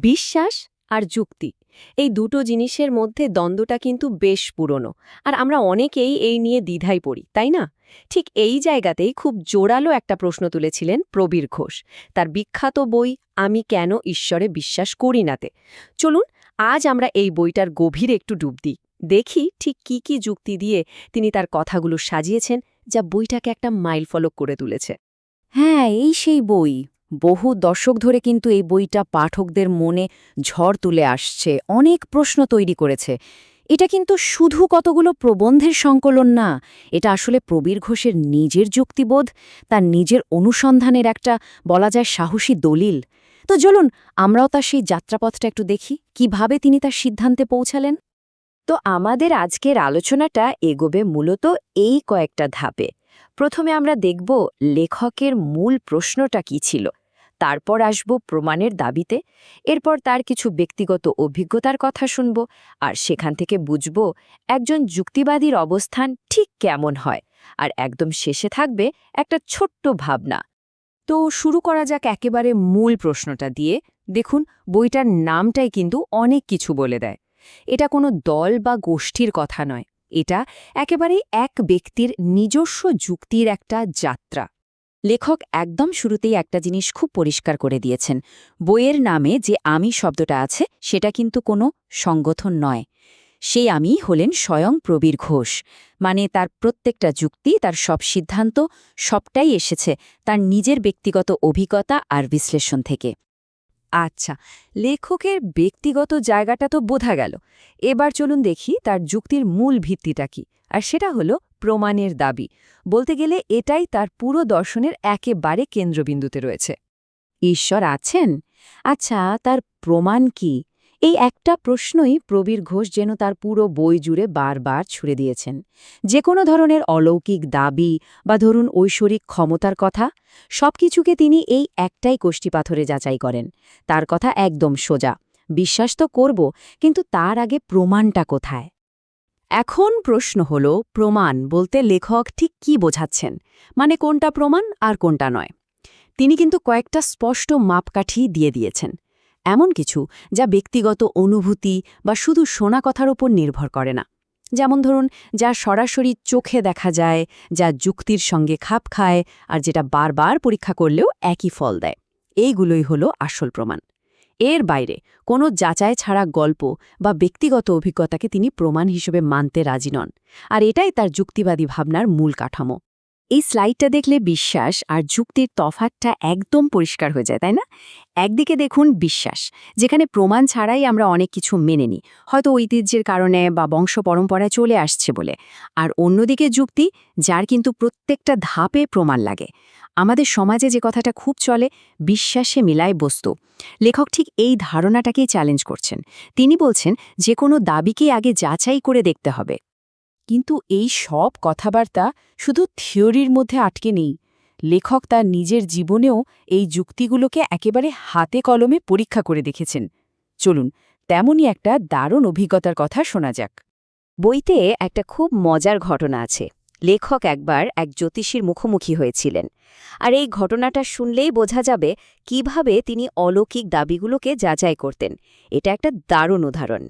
বিশ্বাস আর যুক্তি এই দুটো জিনিসের মধ্যে দ্বন্দ্বটা কিন্তু বেশ পুরনো। আর আমরা অনেকেই এই নিয়ে দ্বিধায় পড়ি, তাই না? ঠিক এই জায়গাতেই খুব জোরালো একটা প্রশ্ন তুলেছিলেন প্রবীর ঘোষ তার বিখ্যাত বই আমি কেন ঈশ্বরে বিশ্বাস করি নাতে। চলুন আজ আমরা এই বইটার গভীরে একটু ডুব দিই, দেখি ঠিক কি কি যুক্তি দিয়ে তিনি তার কথাগুলো সাজিয়েছেন, যা বইটাকে একটা মাইলফলক করে তুলেছে। হ্যাঁ, এই সেই বই। বহু দশক ধরে কিন্তু এই বইটা পাঠকদের মনে ঝড় তুলে আসছে, অনেক প্রশ্ন তৈরি করেছে। এটা কিন্তু শুধু কতগুলো প্রবন্ধের সংকলন না, এটা আসলে প্রবীর ঘোষের নিজের যুক্তিবোধ, তার নিজের অনুসন্ধানের একটা বলা যায় সাহসী দলিল। তো চলুন আমরাও তার সেই যাত্রাপথটা একটু দেখি, কিভাবে তিনি তার সিদ্ধান্তে পৌঁছালেন। তো আমাদের আজকের আলোচনাটা এগোবে মূলত এই কয়েকটা ধাপে। প্রথমে আমরা দেখব লেখকের মূল প্রশ্নটা কি ছিল, তারপর আসব প্রমাণের দাবিতে, এরপর তার কিছু ব্যক্তিগত অভিজ্ঞতার কথা শুনব, আর সেখান থেকে বুঝব একজন যুক্তিবাদীর অবস্থান ঠিক কেমন হয়, আর একদম শেষে থাকবে একটা ছোট্ট ভাবনা। তো শুরু করা যাক একেবারে মূল প্রশ্নটা দিয়ে। দেখুন, বইটার নামটাই কিন্তু অনেক কিছু বলে দেয়। এটা কোনো দল বা গোষ্ঠীর কথা নয়, এটা একেবারেই এক ব্যক্তির নিজস্ব যুক্তির একটা যাত্রা। লেখক একদম শুরুতেই একটা জিনিস খুব পরিষ্কার করে দিয়েছেন। বইয়ের নামে যে আমি শব্দটা আছে সেটা কিন্তু কোনো সংগঠন নয়, সেই আমি হলেন স্বয়ং প্রবীর ঘোষ। মানে তার প্রত্যেকটা যুক্তি, তার সব সিদ্ধান্ত, সবটাই এসেছে তার নিজের ব্যক্তিগত অভিজ্ঞতা আর বিশ্লেষণ থেকে। আচ্ছা, লেখকের ব্যক্তিগত জায়গাটা তো বোঝা গেল। এবার চলুন দেখি তার যুক্তির মূল ভিত্তিটা কি, আর সেটা হলো প্রমাণের দাবি। বলতে গেলে এটাই তার পুরো দর্শনের একেবারে কেন্দ্রবিন্দুতে রয়েছে। ঈশ্বর আছেন? আচ্ছা, তার প্রমাণ কি? এই একটা প্রশ্নই প্রবীর ঘোষ যেন তার পুরো বই জুড়ে বারবার ছুড়ে দিয়েছেন। যে কোনো ধরনের অলৌকিক দাবি বা ধরুন ঐশ্বরিক ক্ষমতার কথা, সবকিছুকে তিনি এই একটাই কষ্টিপাথরে যাচাই করেন। তার কথা একদম সোজা, বিশ্বাস তো করব, কিন্তু তার আগে প্রমাণটা কোথায়? এখন প্রশ্ন হল, প্রমাণ বলতে লেখক ঠিক কি বোঝাচ্ছেন, মানে কোনটা প্রমাণ আর কোনটা নয়। তিনি কিন্তু কয়েকটা স্পষ্ট মাপকাঠি দিয়ে দিয়েছেন। এমন কিছু যা ব্যক্তিগত অনুভূতি বা শুধু শোনা কথার ওপর নির্ভর করে না, যেমন ধরুন যা সরাসরি চোখে দেখা যায়, যা যুক্তির সঙ্গে খাপ খায়, আর যেটা বারবার পরীক্ষা করলেও একই ফল দেয়। এইগুলোই হলো আসল প্রমাণ। এর বাইরে কোনো যাচাই ছাড়া গল্প বা ব্যক্তিগত অভিজ্ঞতাকে তিনি প্রমাণ হিসেবে মানতে রাজি নন। আর এটাই তার যুক্তিবাদী ভাবনার মূল কাঠামো। এই স্লাইডটা দেখলে বিশ্বাস আর যুক্তির তফাৎটা একদম পরিষ্কার হয়ে যায়, তাই না? একদিকে দেখুন বিশ্বাস, যেখানে প্রমাণ ছাড়াই আমরা অনেক কিছু মেনে নিই, হয়তো ঐতিহ্যের কারণে বা বংশ পরম্পরায় চলে আসছে বলে। আর অন্যদিকে যুক্তি, যার কিন্তু প্রত্যেকটা ধাপে প্রমাণ লাগে। আমাদের সমাজে যে কথাটা খুব চলে, বিশ্বাসে মিলায় বস্তু, লেখক ঠিক এই ধারণাটাকেই চ্যালেঞ্জ করছেন। তিনি বলছেন যে কোনো দাবিকেই আগে যাচাই করে দেখতে হবে। কিন্তু এই সব কথাবার্তা শুধু থিওরির মধ্যে আটকে নেই। লেখক তার নিজের জীবনেও এই যুক্তিগুলোকে একেবারে হাতে কলমে পরীক্ষা করে দেখেছেন। চলুন তেমনই একটা দারুণ অভিজ্ঞতার কথা শোনা যাক। বইতে একটা খুব মজার ঘটনা আছে। লেখক একবার এক জ্যোতিষীর মুখোমুখি হয়েছিলেন, আর এই ঘটনাটা শুনলেই বোঝা যাবে কিভাবে তিনি অলৌকিক দাবিগুলোকে যাচাই করতেন। এটা একটা দারুণ উদাহরণ।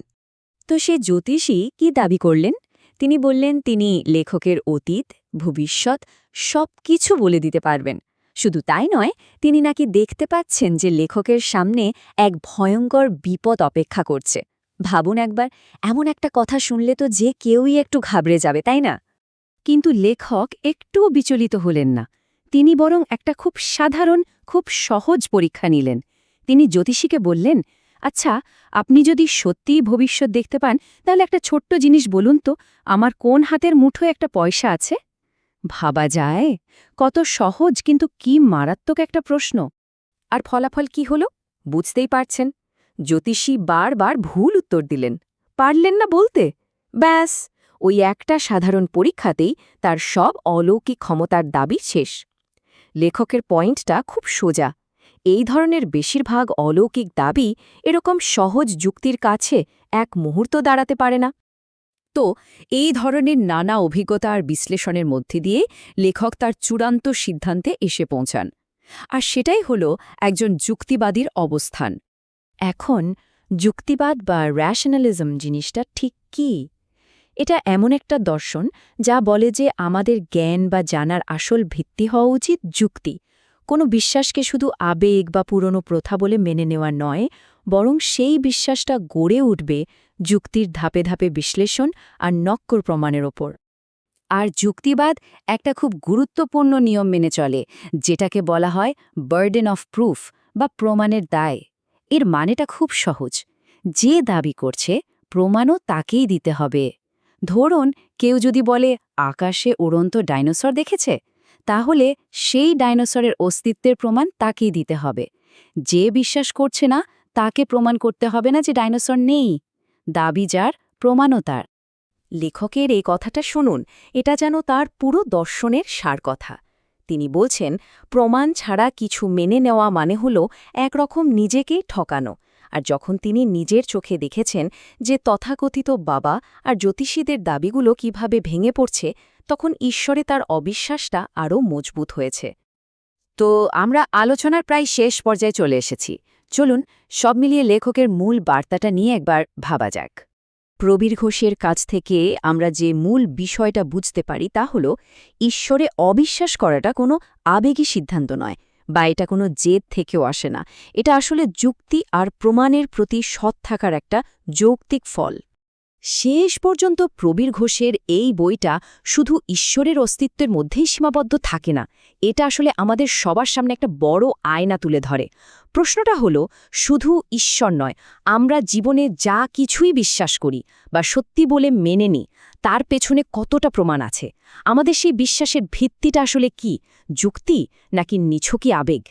তো সে জ্যোতিষী কি দাবি করলেন? তিনি বললেন তিনি লেখকের অতীত, ভবিষ্যৎ সব কিছু বলে দিতে পারবেন। শুধু তাই নয়, তিনি নাকি দেখতে পাচ্ছেন যে লেখকের সামনে এক ভয়ঙ্কর বিপদ অপেক্ষা করছে। ভাবুন একবার, এমন একটা কথা শুনলে তো যে কেউই একটু ঘাবড়ে যাবে, তাই না? কিন্তু লেখক একটুও বিচলিত হলেন না। তিনি বরং একটা খুব সাধারণ, খুব সহজ পরীক্ষা নিলেন। তিনি জ্যোতিষীকে বললেন, আচ্ছা, আপনি যদি সত্যিই ভবিষ্যৎ দেখতে পান, তাহলে একটা ছোট্ট জিনিস বলুন তো, আমার কোন হাতের মুঠোয় একটা পয়সা আছে? ভাবা যায়, কত সহজ কিন্তু কি মারাত্মক একটা প্রশ্ন। আর ফলাফল কি হল বুঝতেই পারছেন। জ্যোতিষী বারবার ভুল উত্তর দিলেন, পারলেন না বলতে। ব্যাস, ওই একটা সাধারণ পরীক্ষাতেই তার সব অলৌকিক ক্ষমতার দাবি শেষ। লেখকের পয়েন্টটা খুব সোজা। এই ধরনের বেশিরভাগ অলৌকিক দাবি এরকম সহজ যুক্তির কাছে এক মুহূর্ত দাঁড়াতে পারে না। তো এই ধরনের নানা অভিজ্ঞতা আর বিশ্লেষণের মধ্যে দিয়ে লেখক তার চূড়ান্ত সিদ্ধান্তে এসে পৌঁছান। আর সেটাই হল একজন যুক্তিবাদীর অবস্থান। এখন যুক্তিবাদ বা র্যাশনালিজম জিনিসটা ঠিক কী? এটা এমন একটা দর্শন যা বলে যে আমাদের জ্ঞান বা জানার আসল ভিত্তি হওয়া উচিত যুক্তি, কোনো বিশ্বাসকে শুধু আবেগ বা পুরনো প্রথা বলে মেনে নেওয়া নয়, বরং সেই বিশ্বাসটা গড়ে উঠবে যুক্তির ধাপে ধাপে বিশ্লেষণ আর নক্কর প্রমাণের ওপর। আর যুক্তিবাদ একটা খুব গুরুত্বপূর্ণ নিয়ম মেনে চলে, যেটাকে বলা হয় বার্ডেন অফ প্রুফ বা প্রমাণের দায়। এর মানেটা খুব সহজ, যে দাবি করছে প্রমাণও তাকেই দিতে হবে। ধরুন কেউ যদি বলে আকাশে উড়ন্ত ডাইনোসর দেখেছে, তাহলে সেই ডাইনোসরের অস্তিত্বের প্রমাণ তাকেই দিতে হবে। যে বিশ্বাস করছে না তাকে প্রমাণ করতে হবে না যে ডাইনোসর নেই। দাবি যার, প্রমাণও তার। লেখকের এই কথাটা শুনুন, এটা যেন তার পুরো দর্শনের সার কথা। তিনি বলছেন, প্রমাণ ছাড়া কিছু মেনে নেওয়া মানে হল একরকম নিজেকেই ঠকানো। আর যখন তিনি নিজের চোখে দেখেছেন যে তথাকথিত বাবা আর জ্যোতিষীদের দাবিগুলো কিভাবে ভেঙে পড়ছে, তখন ঈশ্বরে তার অবিশ্বাসটা আরও মজবুত হয়েছে। তো আমরা আলোচনার প্রায় শেষ পর্যায়ে চলে এসেছি। চলুন সব মিলিয়ে লেখকের মূল বার্তাটা নিয়ে একবার ভাবা যাক। প্রবীর ঘোষের কাছ থেকে আমরা যে মূল বিষয়টা বুঝতে পারি তা হল, ঈশ্বরে অবিশ্বাস করাটা কোনো আবেগী সিদ্ধান্ত নয়, বা এটা কোনো জেদ থেকেও আসে না। এটা আসলে যুক্তি আর প্রমাণের প্রতি সৎ থাকার একটা যৌক্তিক ফল। শেষ পর্যন্ত প্রবীর ঘোষের এই বইটা শুধু ঈশ্বরের অস্তিত্বের মধ্যেই সীমাবদ্ধ থাকে না, এটা আসলে আমাদের সবার সামনে একটা বড় আয়না তুলে ধরে। প্রশ্নটা হলো, শুধু ঈশ্বর নয়, আমরা জীবনে যা কিছুই বিশ্বাস করি বা সত্যি বলে মেনে নিই, তার পেছনে কতটা প্রমাণ আছে? আমাদের সেই বিশ্বাসের ভিত্তিটা আসলে কি, যুক্তি নাকি নিছকই আবেগ?